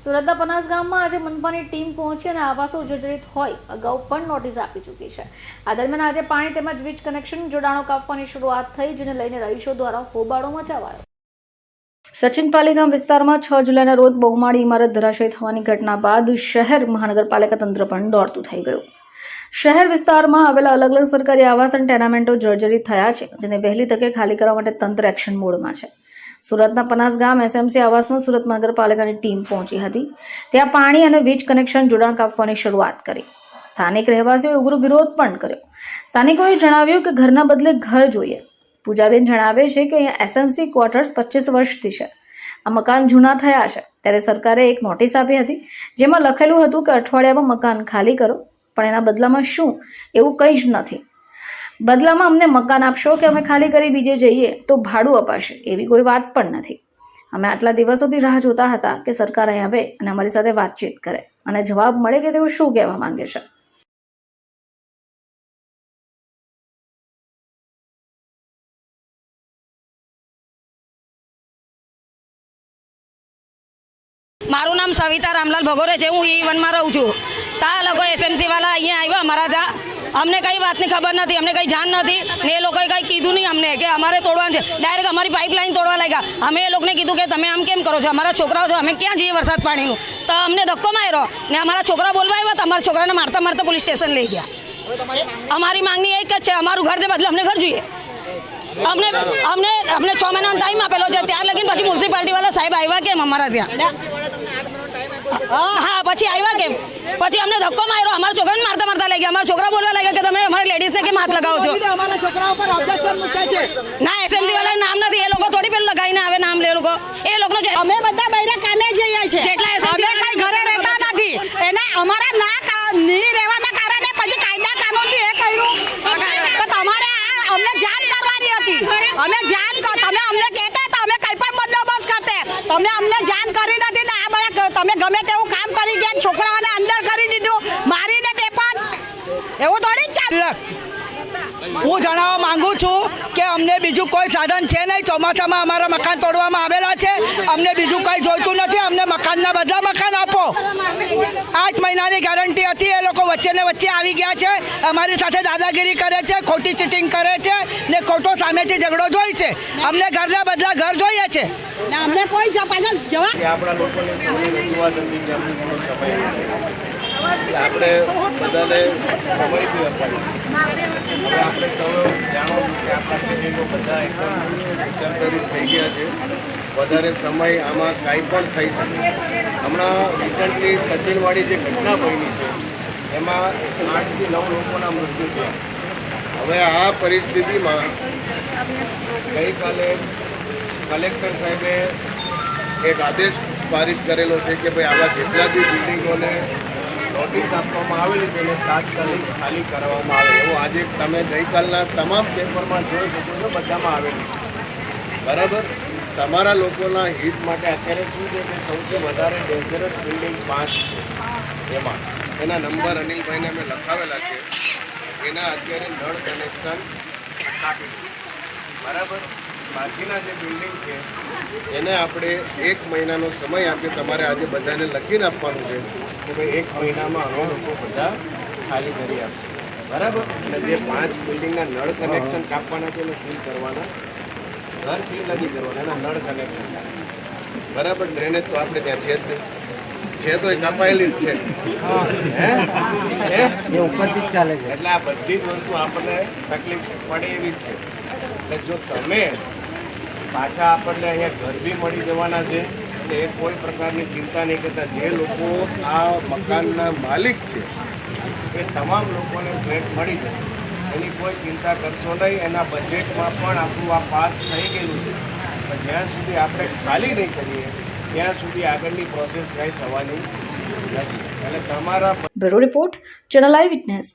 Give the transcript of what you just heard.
સુરતના પનાસ ગામમાં આજે મનપાની ટીમ પહોંચી અને આવાસો જર્જરિત હોય અગાઉ પણ નોટિસ આપી ચૂકી છે। આ દરમિયાન આજે પાણી તેમજ વીજ કનેક્શન જોડાણો કાપવાની શરૂઆત થઈ, જેને લઈને રહીશો દ્વારા હોબાળો મચાવાયો। સચિન પાલીગામ વિસ્તારમાં 6 જુલાઈના રોજ બહુમાળી ઇમારત ધરાશયી થવાની ઘટના બાદ શહેર મહાનગરપાલિકા તંત્ર પણ દોડતું થઈ ગયું। શહેર વિસ્તારમાં આવેલા અલગ અલગ સરકારી આવાસ અને ટેનામેન્ટો જર્જરિત થયા છે, જેને વહેલી તકે ખાલી કરવા માટે તંત્ર એક્શન મોડમાં છે। સુરતના પનાસ ગામ એસએમસી આવાસમાં સુરત મહાનગરપાલિકાની ટીમ પહોંચી હતી। ત્યાં પાણી અને વીજ કનેક્શન જોડાણ કાપવાની શરૂઆત કરી। સ્થાનિક રહેવાસીઓએ ઉગ્ર વિરોધ પણ કર્યો। સ્થાનિકોએ જણાવ્યું કે ઘરના બદલે ઘર જોઈએ। પૂજાબેન જણાવે છે કે અહીંયા એસએમસી ક્વાર્ટર્સ 25 વર્ષથી છે। આ મકાન જૂના થયા છે, ત્યારે સરકારે એક નોટિસ આપી હતી, જેમાં લખેલું હતું કે અઠવાડિયામાં મકાન ખાલી કરો, પણ એના બદલામાં શું એવું કંઈ જ નથી। બદલામાં અમને મકાન આપશો કે અમે ખાલી કરી બીજે જઈએ તો ભાડું અપાશે, એવી કોઈ વાત પણ નથી। અમે આટલા દિવસોથી રાહ જોતા હતા કે સરકાર અહીં આવે અને અમારી સાથે વાતચીત કરે અને જવાબ મળે કે તેઓ શું કહેવા માંગે છે। મારું નામ સવિતા રામલાલ ભગોરે છે। હું E1 માં રહું છું। તા લોકો એસએમસી વાળા અહીંયા આવ્યા અમારા ત્યાં, અમને કઈ વાતની ખબર નથી, અમને કઈ જાણ નથી ને એ લોકોએ કઈ કીધું નહીં અમને કે અમારે તોડવાનું છે। ડાયરેક્ટ અમારી પાઇપલાઇન તોડવા લાગ્યા। અમે એ લોકોને કીધું કે તમે આમ કેમ કરો છો, અમારા છોકરાઓ છો, અમે ક્યાં જઈએ વરસાદ પાણીનું। તો અમને ધક્કો માર્યો ને અમારા છોકરા બોલવા આવ્યા તો અમારા છોકરાને મારતા મારતા પોલીસ સ્ટેશન લઈ ગયા। અમારી માંગણી એક જ છે, અમારું ઘર દે બદલે અમને ઘર જોઈએ। અમને અમને અમને 6 મહિનાનો ટાઈમ આપેલો છે, ત્યાર લગીને પછી મ્યુનિસિપાલિટી વાળા સાહેબ આવ્યા કેમ અમારા ત્યાં? હા, પછી આવ્યા કેમ? પછી અમને ધક્કો માર્યો, અમારા છોકરાને મારતા મારતા લઈ ગયા। અમારા છોકરા બોલવા લાગ્યા કે તમે અમારી લેડીઝને કેમ હાથ લગાવો છો? અમારા છોકરાઓ પર ઓબ્જેક્શન મૂક્યા છે। ના, એસએમસી વાળા નામ નથી, એ લોકો થોડી પેલું લગાવીને આવે નામ લે લોકો। એ લોકોનો છે, અમે બધા બૈરા કામે જઈએ છીએ, જેટલા અમે કઈ ઘરે રહેતા નથી। એને અમારા નહીં રહેવાના કારણે પછી કાયદા કાનૂનથી એ કર્યું તો તમારે અમને જાણ કરવાની હતી। અમે જાણ તમે અમને કહેતા તો અમે કઈ પણ બંદોબસ્ત કરતે, તમે અમને જાણ કરી નથી ને આ બધા તમે ગમે તેવું કામ કરી ગયા, છોકરાઓને અંદર કરી દીધું મારીને તે પણ એવું થોડી ચાલે। હું જણાવવા માંગુ છું કે અમને બીજું કોઈ સાધન છે નહીં। ચોમાસામાં અમારા મકાન તોડવામાં આવેલા છે, અમને બીજું કંઈ જોઈતું નથી। અમને મકાનના બદલા મકાન આપો। 8 મહિનાની ગેરંટી હતી, એ લોકો વચ્ચે ને વચ્ચે આવી ગયા છે, અમારી સાથે દાદાગીરી કરે છે, ખોટી ચીટિંગ કરે છે ને ખોટો સામેથી ઝઘડો જોઈ છે। અમને ઘરના બદલા ઘર જોઈએ છે ને અમને કોઈ પાછળ જવાબ આપણા લોકોને રજૂઆત હતી કે અમને થોડો સમય આપણે બધાને સમય બી અપાય। હવે આપણે સૌ જાણો કે આપણા પેશન્ટો બધા એકદમ જર્જરિત થઈ ગયા છે। વધારે સમય આમાં કાંઈ પણ થઈ શકે। હમણાં રિસન્ટલી સચિનવાળી જે ઘટના બની છે એમાં 8 થી 9 લોકોના મૃત્યુ થયા। હવે આ પરિસ્થિતિમાં ગઈકાલે કલેક્ટર સાહેબે એક આદેશ પારિત કરેલો છે કે ભાઈ આવા જેટલા બી બિલ્ડિંગોને નોટિસ આપવામાં આવેલી છે એને તાત્કાલિક ખાલી કરવામાં આવે। એવું આજે તમે ગઈકાલના તમામ પેપરમાં જોઈ શકો છો, બધામાં આવેલું છે, બરાબર। તમારા લોકોના હિત માટે અત્યારે શું છે કે સૌથી વધારે ડેન્જરસ બિલ્ડિંગ 5 છે, એમાં એના નંબર અનિલભાઈને અમે લખાવેલા છે, એના અત્યારે નળ કનેક્શન કાપી દીધું, બરાબર। બાકીના જે બિલ્ડિંગ છે એને આપણે 1 મહિનાનો સમય આપ્યો। તમારે આજે બધાને લખીને આપવાનું છે કે ભાઈ 1 મહિનામાં અમે લોકો બધા ખાલી કરી આપીએ, બરાબર। અને જે 5 બિલ્ડિંગના નળ કનેક્શન કાપવાના છે એને સીલ કરવાના, ઘર સીલ નથી કરવાના, એના નળ કનેક્શન, બરાબર। ડ્રેનેજ તો આપણે ત્યાં છે જ નહીં, છે તો એ કાપાયેલી જ છે, ઉપરથી જ ચાલે છે। એટલે આ બધી જ વસ્તુ આપણને તકલીફ પડે એવી જ છે। એટલે જો તમે પાછા આપણને અહીંયા ઘર બી મળી જવાના છે એટલે એ કોઈ પ્રકારની ચિંતા નહીં કરતા। જે લોકો આ મકાનના માલિક છે એ તમામ લોકોને ફ્લેટ મળી જશે, એની કોઈ ચિંતા કરશો નહીં। એના બજેટમાં પણ આપણું આ પાસ થઈ ગયેલું છે, પણ જ્યાં સુધી આપણે ખાલી નહીં કરીએ ત્યાં સુધી આગળની પ્રોસેસ કંઈ થવાની નથી। એટલે તમારા બ્યુરો રિપોર્ટ, ચેનલ આઈ વિટનેસ।